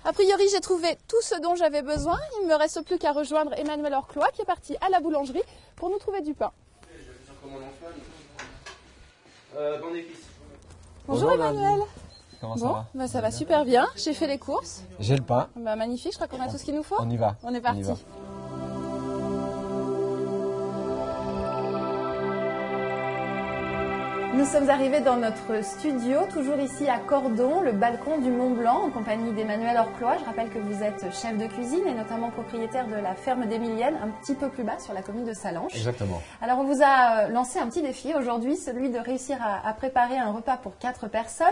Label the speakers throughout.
Speaker 1: A priori, j'ai trouvé tout ce dont j'avais besoin. Il ne me reste plus qu'à rejoindre Emmanuel Orclois qui est parti à la boulangerie pour nous trouver du pain.
Speaker 2: Bon épice.
Speaker 1: Bonjour Emmanuel.
Speaker 3: Comment ça va?
Speaker 1: Ça va super bien. J'ai fait les courses.
Speaker 3: J'ai le pain.
Speaker 1: Magnifique, je crois qu'on a tout ce qu'il nous faut.
Speaker 3: On y va.
Speaker 1: On est parti. Nous sommes arrivés dans notre studio, toujours ici à Cordon, le balcon du Mont Blanc, en compagnie d'Emmanuel Orclois. Je rappelle que vous êtes chef de cuisine et notamment propriétaire de la ferme d'Emilienne, un petit peu plus bas sur la commune de Sallanches.
Speaker 3: Exactement.
Speaker 1: Alors on vous a lancé un petit défi aujourd'hui, celui de réussir à préparer un repas pour 4 personnes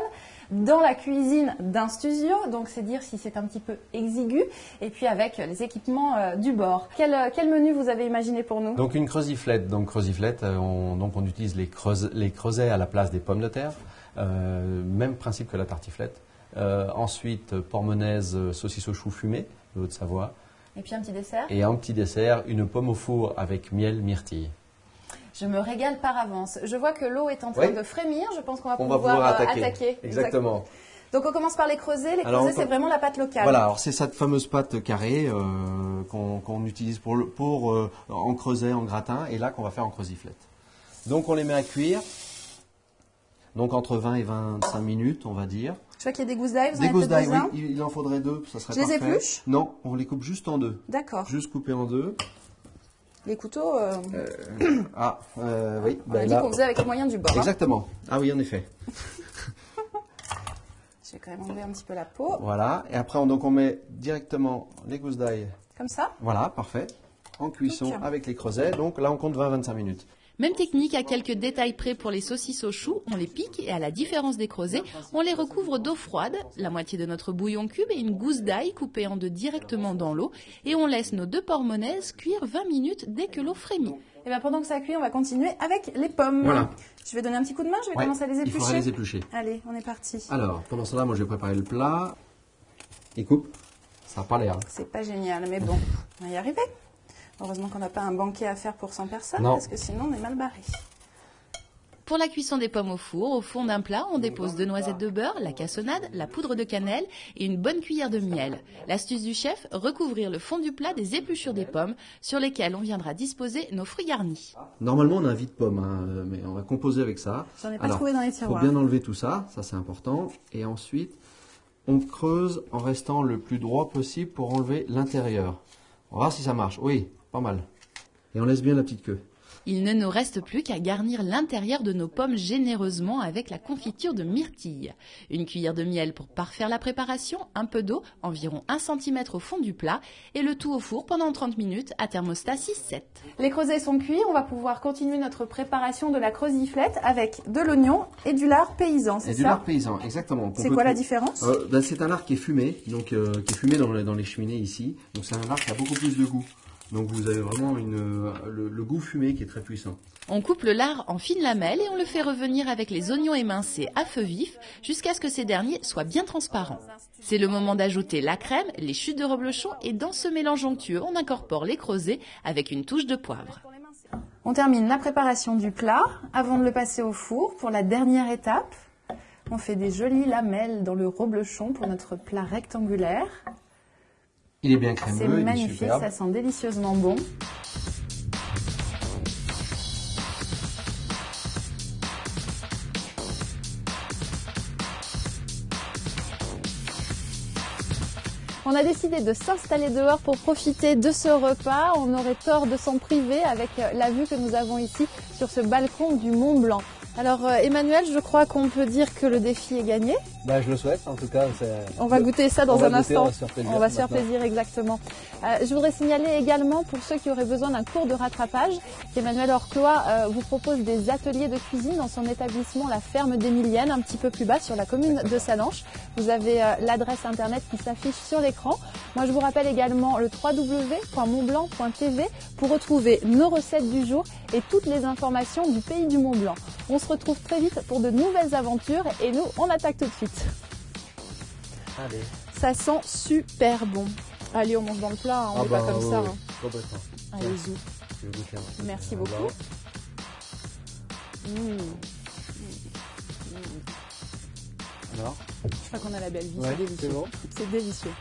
Speaker 1: dans la cuisine d'un studio, donc c'est dire si c'est un petit peu exigu, et puis avec les équipements du bord. Quel menu vous avez imaginé pour nous?
Speaker 3: Donc une creusiflette. Donc creusiflette, on utilise les creusets à la place des pommes de terre. Même principe que la tartiflette. Ensuite, pormonaise, saucisse au chou fumé, de Haute-Savoie.
Speaker 1: Et puis un petit dessert?
Speaker 3: Et un petit dessert, une pomme au four avec miel, myrtille.
Speaker 1: Je me régale par avance. Je vois que l'eau est en train de frémir. Je pense qu'on va pouvoir attaquer.
Speaker 3: Exactement.
Speaker 1: Donc on commence par les creusets. Les creusets, c'est vraiment la pâte locale.
Speaker 3: Voilà, alors c'est cette fameuse pâte carrée qu'on utilise en creuset, en gratin, et là qu'on va faire en creusiflette. Donc on les met à cuire. Donc entre 20 et 25 minutes, on va dire.
Speaker 1: Je vois qu'il y a des gousses d'ail.
Speaker 3: Des gousses d'ail, oui. Il en faudrait 2, ça serait parfait.
Speaker 1: Je les épluche?
Speaker 3: Non, on les coupe juste en 2.
Speaker 1: D'accord.
Speaker 3: Juste coupés en 2.
Speaker 1: Les couteaux.
Speaker 3: Oui.
Speaker 1: On a dit qu'on faisait avec les moyens du bord.
Speaker 3: Exactement. Ah oui, en effet.
Speaker 1: Je vais quand même enlever un petit peu la peau.
Speaker 3: Voilà. Et après, on met directement les gousses d'ail.
Speaker 1: Comme ça?
Speaker 3: Voilà, parfait. En cuisson avec les creusets. Donc là, on compte 20-25 minutes.
Speaker 4: Même technique à quelques détails près pour les saucisses au chou, on les pique et à la différence des creusets, on les recouvre d'eau froide, la moitié de notre bouillon cube et une gousse d'ail coupée en 2 directement dans l'eau et on laisse nos 2 pormonaises cuire 20 minutes dès que l'eau frémit.
Speaker 1: Et bien pendant que ça cuit, on va continuer avec les pommes.
Speaker 3: Voilà.
Speaker 1: Je vais donner un petit coup de main, je vais commencer à les éplucher.
Speaker 3: Il faudra les éplucher.
Speaker 1: Allez, on est parti.
Speaker 3: Alors, pendant ce temps-là, moi je vais préparer le plat. Et coupe. Ça n'a pas l'air.
Speaker 1: C'est pas génial, mais bon, on va y arriver. Heureusement qu'on n'a pas un banquet à faire pour 100 personnes, parce que sinon on est mal barré.
Speaker 4: Pour la cuisson des pommes au four, au fond d'un plat, on dépose 2 noisettes de beurre, la cassonade, la poudre de cannelle et une bonne cuillère de miel. L'astuce du chef, recouvrir le fond du plat des épluchures des pommes sur lesquelles on viendra disposer nos fruits garnis.
Speaker 3: Normalement, on a un vide-pomme, mais on va composer avec ça.
Speaker 1: J'en ai pas trouvé dans les tiroirs.
Speaker 3: Il faut bien enlever tout ça, ça c'est important. Et ensuite, on creuse en restant le plus droit possible pour enlever l'intérieur. On va voir si ça marche. Oui, pas mal. Et on laisse bien la petite queue.
Speaker 4: Il ne nous reste plus qu'à garnir l'intérieur de nos pommes généreusement avec la confiture de myrtille. Une cuillère de miel pour parfaire la préparation, un peu d'eau, environ 1 cm au fond du plat, et le tout au four pendant 30 minutes à thermostat 6-7.
Speaker 1: Les creusets sont cuits, on va pouvoir continuer notre préparation de la creusiflette avec de l'oignon et du lard paysan, c'est ça?
Speaker 3: Du lard paysan, exactement.
Speaker 1: C'est quoi la différence?
Speaker 3: C'est un lard qui est fumé, donc qui est fumé dans les cheminées ici. Donc c'est un lard qui a beaucoup plus de goût. Donc vous avez vraiment le goût fumé qui est très puissant.
Speaker 4: On coupe le lard en fines lamelles et on le fait revenir avec les oignons émincés à feu vif jusqu'à ce que ces derniers soient bien transparents. C'est le moment d'ajouter la crème, les chutes de reblochon et dans ce mélange onctueux, on incorpore les creusets avec une touche de poivre.
Speaker 1: On termine la préparation du plat avant de le passer au four pour la dernière étape. On fait des jolies lamelles dans le reblochon pour notre plat rectangulaire.
Speaker 3: Il est bien crémeux,
Speaker 1: c'est magnifique, ça sent délicieusement bon. On a décidé de s'installer dehors pour profiter de ce repas. On aurait tort de s'en priver avec la vue que nous avons ici sur ce balcon du Mont Blanc. Alors Emmanuel, je crois qu'on peut dire que le défi est gagné.
Speaker 2: Je le souhaite, en tout cas.
Speaker 1: On va goûter ça dans un instant.
Speaker 2: On
Speaker 1: va se faire plaisir, exactement. Je voudrais signaler également, pour ceux qui auraient besoin d'un cours de rattrapage, qu'Emmanuel Orclois vous propose des ateliers de cuisine dans son établissement La Ferme d'Emilienne, un petit peu plus bas sur la commune de Sallanches. Vous avez l'adresse internet qui s'affiche sur l'écran. Moi, je vous rappelle également le www.montblanc.tv pour retrouver nos recettes du jour et toutes les informations du pays du Mont Blanc. On se retrouve très vite pour de nouvelles aventures et nous, on attaque tout de suite.
Speaker 2: Allez.
Speaker 1: Ça sent super bon. Allez, on mange dans le plat, hein, on n'est pas comme ça. Hein.
Speaker 2: Complètement.
Speaker 1: Allez-y. Merci beaucoup.
Speaker 2: Alors
Speaker 1: Je crois qu'on a la belle vie,
Speaker 3: Ouais,
Speaker 1: c'est délicieux.
Speaker 3: c'est bon.
Speaker 1: C'est délicieux.